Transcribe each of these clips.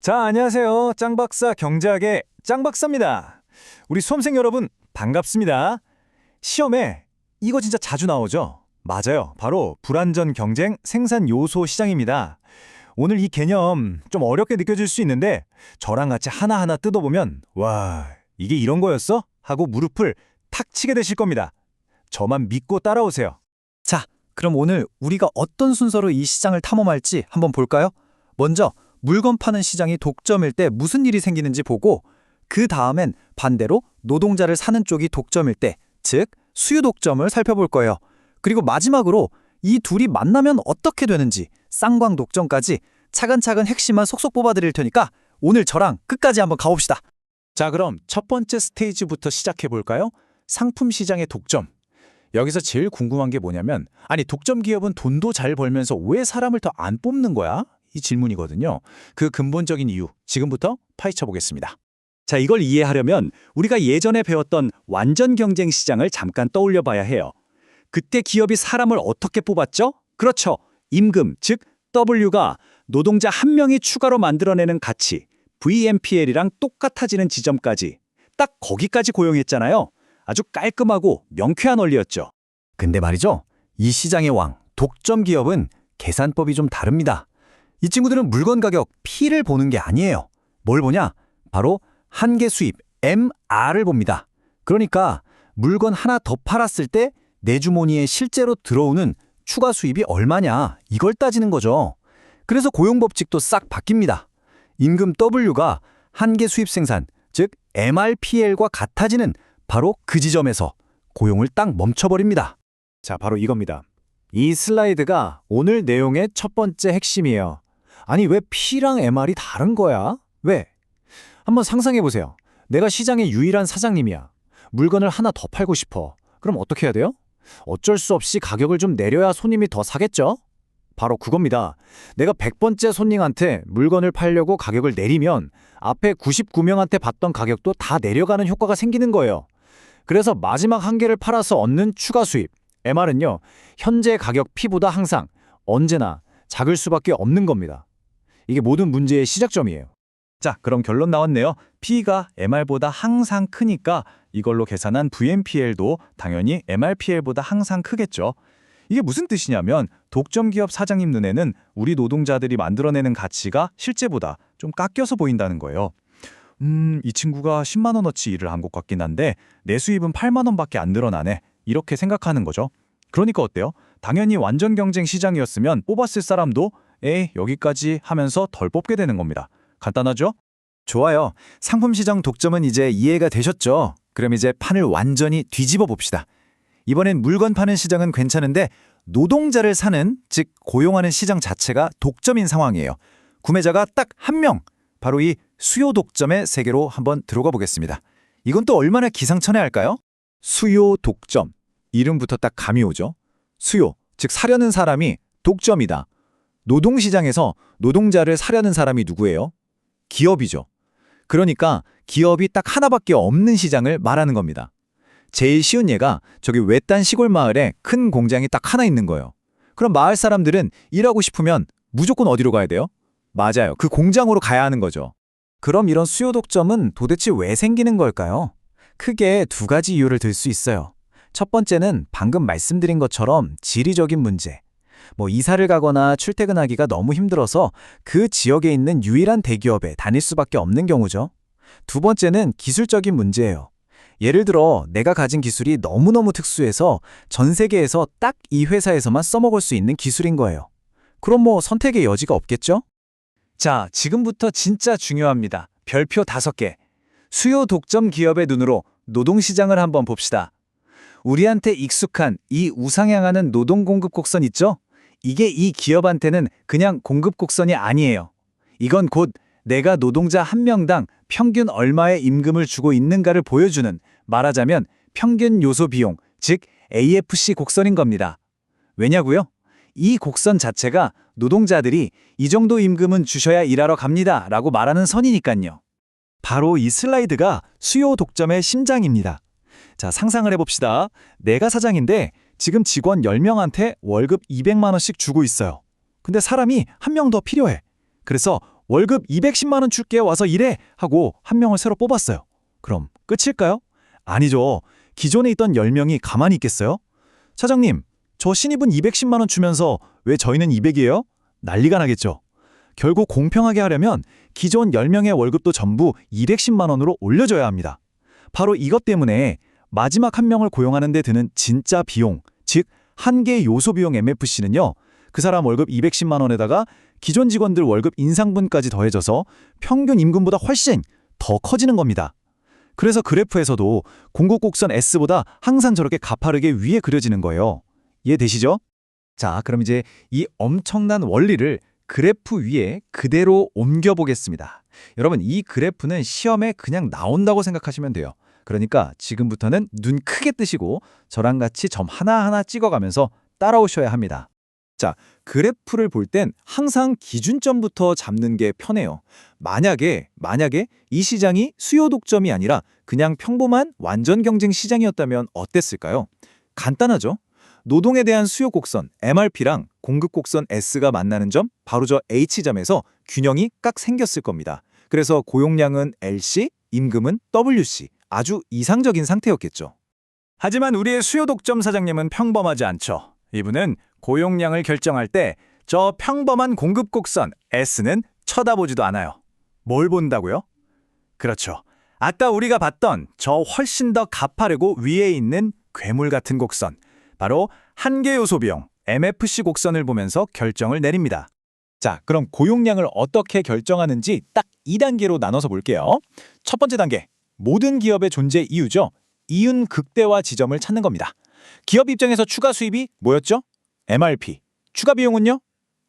자, 안녕하세요. 짱박사 경제학의 짱박사입니다. 우리 수험생 여러분, 반갑습니다. 시험에 이거 진짜 자주 나오죠? 맞아요. 바로 불완전 경쟁 생산 요소 시장입니다. 오늘 이 개념 좀 어렵게 느껴질 수 있는데 저랑 같이 하나하나 뜯어보면 와, 이게 이런 거였어? 하고 무릎을 탁 치게 되실 겁니다. 저만 믿고 따라오세요. 자, 그럼 오늘 우리가 어떤 순서로 이 시장을 탐험할지 한번 볼까요? 먼저 물건 파는 시장이 독점일 때 무슨 일이 생기는지 보고 그 다음엔 반대로 노동자를 사는 쪽이 독점일 때, 즉 수요 독점을 살펴볼 거예요. 그리고 마지막으로 이 둘이 만나면 어떻게 되는지 쌍광 독점까지 차근차근 핵심만 속속 뽑아드릴 테니까 오늘 저랑 끝까지 한번 가봅시다. 자, 그럼 첫 번째 스테이지부터 시작해 볼까요? 상품 시장의 독점. 여기서 제일 궁금한 게 뭐냐면, 아니 독점 기업은 돈도 잘 벌면서 왜 사람을 더 안 뽑는 거야? 이 질문이거든요. 그 근본적인 이유, 지금부터 파헤쳐 보겠습니다. 자, 이걸 이해하려면 우리가 예전에 배웠던 완전 경쟁 시장을 잠깐 떠올려 봐야 해요. 그때 기업이 사람을 어떻게 뽑았죠? 그렇죠. 임금, 즉 W가 노동자 한 명이 추가로 만들어내는 가치, VMPL이랑 똑같아지는 지점까지 딱 거기까지 고용했잖아요. 아주 깔끔하고 명쾌한 원리였죠. 근데 말이죠, 이 시장의 왕, 독점 기업은 계산법이 좀 다릅니다. 이 친구들은 물건 가격 P를 보는 게 아니에요. 뭘 보냐? 바로 한계 수입 MR을 봅니다. 그러니까 물건 하나 더 팔았을 때 내 주머니에 실제로 들어오는 추가 수입이 얼마냐, 이걸 따지는 거죠. 그래서 고용법칙도 싹 바뀝니다. 임금 W가 한계 수입 생산, 즉 MRPL과 같아지는 바로 그 지점에서 고용을 딱 멈춰버립니다. 자, 바로 이겁니다. 이 슬라이드가 오늘 내용의 첫 번째 핵심이에요. 아니, 왜 P랑 MR이 다른 거야? 왜? 한번 상상해 보세요. 내가 시장의 유일한 사장님이야. 물건을 하나 더 팔고 싶어. 그럼 어떻게 해야 돼요? 어쩔 수 없이 가격을 좀 내려야 손님이 더 사겠죠? 바로 그겁니다. 내가 100번째 손님한테 물건을 팔려고 가격을 내리면 앞에 99명한테 받던 가격도 다 내려가는 효과가 생기는 거예요. 그래서 마지막 한 개를 팔아서 얻는 추가 수입, MR은요, 현재 가격 P보다 항상 언제나 작을 수밖에 없는 겁니다. 이게 모든 문제의 시작점이에요. 자, 그럼 결론 나왔네요. P가 MR보다 항상 크니까 이걸로 계산한 VMPL도 당연히 MRPL보다 항상 크겠죠. 이게 무슨 뜻이냐면 독점 기업 사장님 눈에는 우리 노동자들이 만들어내는 가치가 실제보다 좀 깎여서 보인다는 거예요. 이 친구가 10만 원어치 일을 한 것 같긴 한데 내 수입은 8만 원밖에 안 늘어나네. 이렇게 생각하는 거죠. 그러니까 어때요? 당연히 완전 경쟁 시장이었으면 뽑았을 사람도 에이, 여기까지 하면서 덜 뽑게 되는 겁니다. 간단하죠? 좋아요. 상품 시장 독점은 이제 이해가 되셨죠? 그럼 이제 판을 완전히 뒤집어 봅시다. 이번엔 물건 파는 시장은 괜찮은데 노동자를 사는, 즉 고용하는 시장 자체가 독점인 상황이에요. 구매자가 딱 한 명, 바로 이 수요 독점의 세계로 한번 들어가 보겠습니다. 이건 또 얼마나 기상천외할까요? 수요 독점. 이름부터 딱 감이 오죠. 수요, 즉 사려는 사람이 독점이다. 노동시장에서 노동자를 사려는 사람이 누구예요? 기업이죠. 그러니까 기업이 딱 하나밖에 없는 시장을 말하는 겁니다. 제일 쉬운 예가 저기 외딴 시골 마을에 큰 공장이 딱 하나 있는 거예요. 그럼 마을 사람들은 일하고 싶으면 무조건 어디로 가야 돼요? 맞아요. 그 공장으로 가야 하는 거죠. 그럼 이런 수요 독점은 도대체 왜 생기는 걸까요? 크게 두 가지 이유를 들 수 있어요. 첫 번째는 방금 말씀드린 것처럼 지리적인 문제. 이사를 가거나 출퇴근하기가 너무 힘들어서 그 지역에 있는 유일한 대기업에 다닐 수밖에 없는 경우죠. 두 번째는 기술적인 문제예요. 예를 들어 내가 가진 기술이 너무너무 특수해서 전 세계에서 딱 이 회사에서만 써먹을 수 있는 기술인 거예요. 그럼 선택의 여지가 없겠죠? 자, 지금부터 진짜 중요합니다. 별표 5개. 수요 독점 기업의 눈으로 노동시장을 한번 봅시다. 우리한테 익숙한 이 우상향하는 노동 공급 곡선 있죠? 이게 이 기업한테는 그냥 공급 곡선이 아니에요. 이건 곧 내가 노동자 한 명당 평균 얼마의 임금을 주고 있는가를 보여주는, 말하자면 평균 요소 비용, 즉 AFC 곡선인 겁니다. 왜냐고요? 이 곡선 자체가 노동자들이 이 정도 임금은 주셔야 일하러 갑니다 라고 말하는 선이니까요. 바로 이 슬라이드가 수요 독점의 심장입니다. 자, 상상을 해봅시다. 내가 사장인데 지금 직원 10명한테 월급 200만 원씩 주고 있어요. 근데 사람이 한 명 더 필요해. 그래서 월급 210만 원 줄게 와서 일해 하고 한 명을 새로 뽑았어요. 그럼 끝일까요? 아니죠. 기존에 있던 10명이 가만히 있겠어요? 사장님, 저 신입은 210만 원 주면서 왜 저희는 200이에요? 난리가 나겠죠. 결국 공평하게 하려면 기존 10명의 월급도 전부 210만 원으로 올려줘야 합니다. 바로 이것 때문에 마지막 한 명을 고용하는 데 드는 진짜 비용, 즉 한계 요소 비용 MFC는요. 그 사람 월급 210만 원에다가 기존 직원들 월급 인상분까지 더해져서 평균 임금보다 훨씬 더 커지는 겁니다. 그래서 그래프에서도 공급 곡선 S보다 항상 저렇게 가파르게 위에 그려지는 거예요. 이해되시죠? 자, 그럼 이제 이 엄청난 원리를 그래프 위에 그대로 옮겨보겠습니다. 여러분, 이 그래프는 시험에 그냥 나온다고 생각하시면 돼요. 그러니까 지금부터는 눈 크게 뜨시고 저랑 같이 점 하나하나 찍어가면서 따라오셔야 합니다. 자, 그래프를 볼 땐 항상 기준점부터 잡는 게 편해요. 만약에 이 시장이 수요 독점이 아니라 그냥 평범한 완전 경쟁 시장이었다면 어땠을까요? 간단하죠? 노동에 대한 수요 곡선 MRP랑 공급 곡선 S가 만나는 점, 바로 저 H점에서 균형이 깍 생겼을 겁니다. 그래서 고용량은 LC, 임금은 WC, 아주 이상적인 상태였겠죠. 하지만 우리의 수요 독점 사장님은 평범하지 않죠. 이분은 고용량을 결정할 때 저 평범한 공급 곡선 S는 쳐다보지도 않아요. 뭘 본다고요? 그렇죠. 아까 우리가 봤던 저 훨씬 더 가파르고 위에 있는 괴물 같은 곡선, 바로 한계 요소 비용 MFC 곡선을 보면서 결정을 내립니다. 자, 그럼 고용량을 어떻게 결정하는지 딱 2단계로 나눠서 볼게요. 첫 번째 단계, 모든 기업의 존재 이유죠. 이윤 극대화 지점을 찾는 겁니다. 기업 입장에서 추가 수입이 뭐였죠? MRP. 추가 비용은요?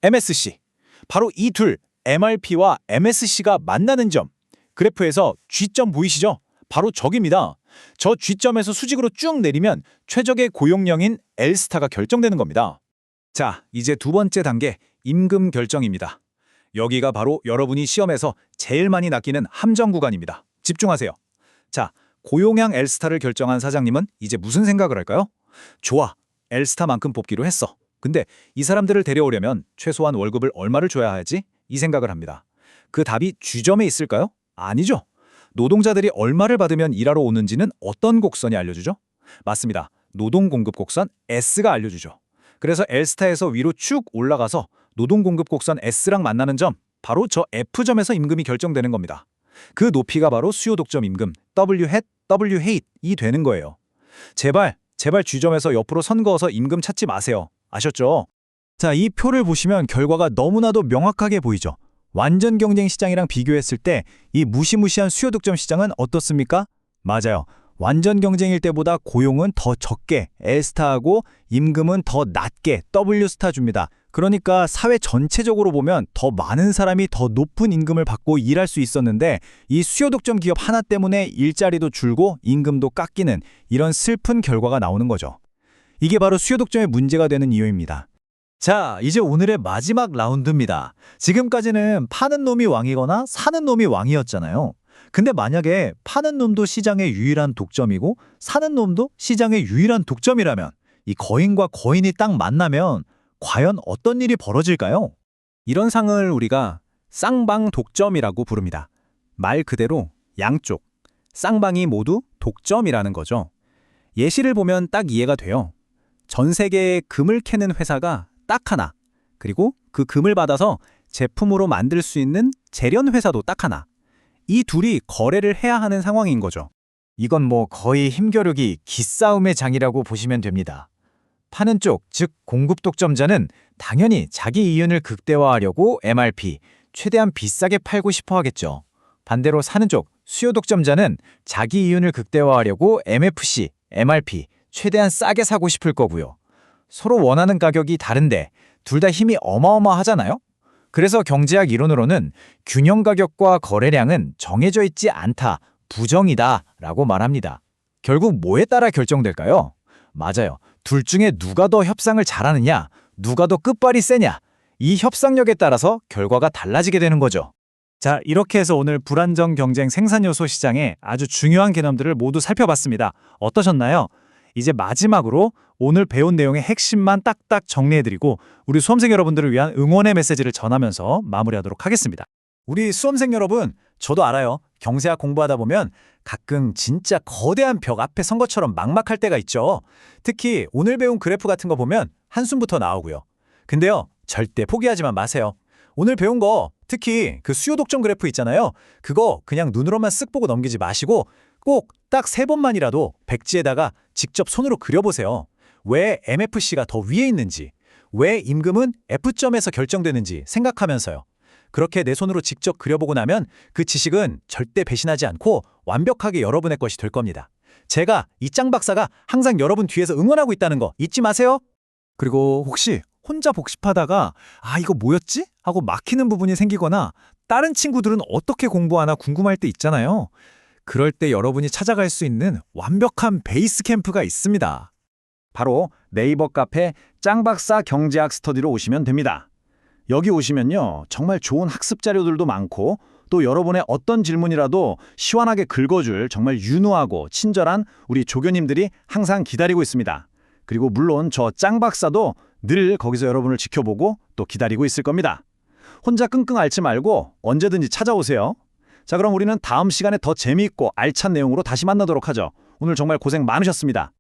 MSC. 바로 이 둘, MRP와 MSC가 만나는 점. 그래프에서 G점 보이시죠? 바로 저깁니다. 저 G점에서 수직으로 쭉 내리면 최적의 고용량인 L스타가 결정되는 겁니다. 자, 이제 두 번째 단계, 임금 결정입니다. 여기가 바로 여러분이 시험에서 제일 많이 낚이는 함정 구간입니다. 집중하세요. 자, 고용량 L스타를 결정한 사장님은 이제 무슨 생각을 할까요? 좋아, L스타만큼 뽑기로 했어. 근데 이 사람들을 데려오려면 최소한 월급을 얼마를 줘야 하지? 이 생각을 합니다. 그 답이 G점에 있을까요? 아니죠. 노동자들이 얼마를 받으면 일하러 오는지는 어떤 곡선이 알려주죠? 맞습니다. 노동 공급 곡선 S가 알려주죠. 그래서 L스타에서 위로 쭉 올라가서 노동 공급 곡선 S랑 만나는 점, 바로 저 F점에서 임금이 결정되는 겁니다. 그 높이가 바로 수요 독점 임금 W-W이 되는 거예요. 제발 G점에서 옆으로 선 그어서 임금 찾지 마세요. 아셨죠? 자, 이 표를 보시면 결과가 너무나도 명확하게 보이죠. 완전 경쟁 시장이랑 비교했을 때 이 무시무시한 수요 독점 시장은 어떻습니까? 맞아요. 완전 경쟁일 때보다 고용은 더 적게 L스타하고 임금은 더 낮게 W스타 줍니다. 그러니까 사회 전체적으로 보면 더 많은 사람이 더 높은 임금을 받고 일할 수 있었는데 이 수요 독점 기업 하나 때문에 일자리도 줄고 임금도 깎이는 이런 슬픈 결과가 나오는 거죠. 이게 바로 수요 독점의 문제가 되는 이유입니다. 자, 이제 오늘의 마지막 라운드입니다. 지금까지는 파는 놈이 왕이거나 사는 놈이 왕이었잖아요. 근데 만약에 파는 놈도 시장의 유일한 독점이고 사는 놈도 시장의 유일한 독점이라면 이 거인과 거인이 딱 만나면 과연 어떤 일이 벌어질까요? 이런 상을 우리가 쌍방 독점이라고 부릅니다. 말 그대로 양쪽, 쌍방이 모두 독점이라는 거죠. 예시를 보면 딱 이해가 돼요. 전 세계에 금을 캐는 회사가 딱 하나, 그리고 그 금을 받아서 제품으로 만들 수 있는 재련 회사도 딱 하나. 이 둘이 거래를 해야 하는 상황인 거죠. 이건 뭐 거의 힘겨루기 기싸움의 장이라고 보시면 됩니다. 파는 쪽, 즉 공급 독점자는 당연히 자기 이윤을 극대화하려고 MRP, 최대한 비싸게 팔고 싶어 하겠죠. 반대로 사는 쪽, 수요 독점자는 자기 이윤을 극대화하려고 MFC, MRP, 최대한 싸게 사고 싶을 거고요. 서로 원하는 가격이 다른데 둘 다 힘이 어마어마하잖아요? 그래서 경제학 이론으로는 균형 가격과 거래량은 정해져 있지 않다, 부정이다 라고 말합니다. 결국 뭐에 따라 결정될까요? 맞아요. 둘 중에 누가 더 협상을 잘하느냐, 누가 더 끝발이 세냐, 이 협상력에 따라서 결과가 달라지게 되는 거죠. 자, 이렇게 해서 오늘 불안정 경쟁 생산 요소 시장의 아주 중요한 개념들을 모두 살펴봤습니다. 어떠셨나요? 이제 마지막으로 오늘 배운 내용의 핵심만 딱딱 정리해드리고 우리 수험생 여러분들을 위한 응원의 메시지를 전하면서 마무리하도록 하겠습니다. 우리 수험생 여러분, 저도 알아요. 경제학 공부하다 보면 가끔 진짜 거대한 벽 앞에 선 것처럼 막막할 때가 있죠. 특히 오늘 배운 그래프 같은 거 보면 한숨부터 나오고요. 근데요, 절대 포기하지만 마세요. 오늘 배운 거, 특히 그 수요 독점 그래프 있잖아요. 그거 그냥 눈으로만 쓱 보고 넘기지 마시고 꼭 딱 3번만이라도 백지에다가 직접 손으로 그려보세요. 왜 MFC가 더 위에 있는지, 왜 임금은 F점에서 결정되는지 생각하면서요. 그렇게 내 손으로 직접 그려보고 나면 그 지식은 절대 배신하지 않고 완벽하게 여러분의 것이 될 겁니다. 제가 이 짱 박사가 항상 여러분 뒤에서 응원하고 있다는 거 잊지 마세요. 그리고 혹시 혼자 복습하다가 이거 뭐였지? 하고 막히는 부분이 생기거나 다른 친구들은 어떻게 공부하나 궁금할 때 있잖아요. 그럴 때 여러분이 찾아갈 수 있는 완벽한 베이스 캠프가 있습니다. 바로 네이버 카페 짱박사 경제학 스터디로 오시면 됩니다. 여기 오시면요, 정말 좋은 학습 자료들도 많고 또 여러분의 어떤 질문이라도 시원하게 긁어줄 정말 유능하고 친절한 우리 조교님들이 항상 기다리고 있습니다. 그리고 물론 저 짱박사도 늘 거기서 여러분을 지켜보고 또 기다리고 있을 겁니다. 혼자 끙끙 앓지 말고 언제든지 찾아오세요. 자, 그럼 우리는 다음 시간에 더 재미있고 알찬 내용으로 다시 만나도록 하죠. 오늘 정말 고생 많으셨습니다.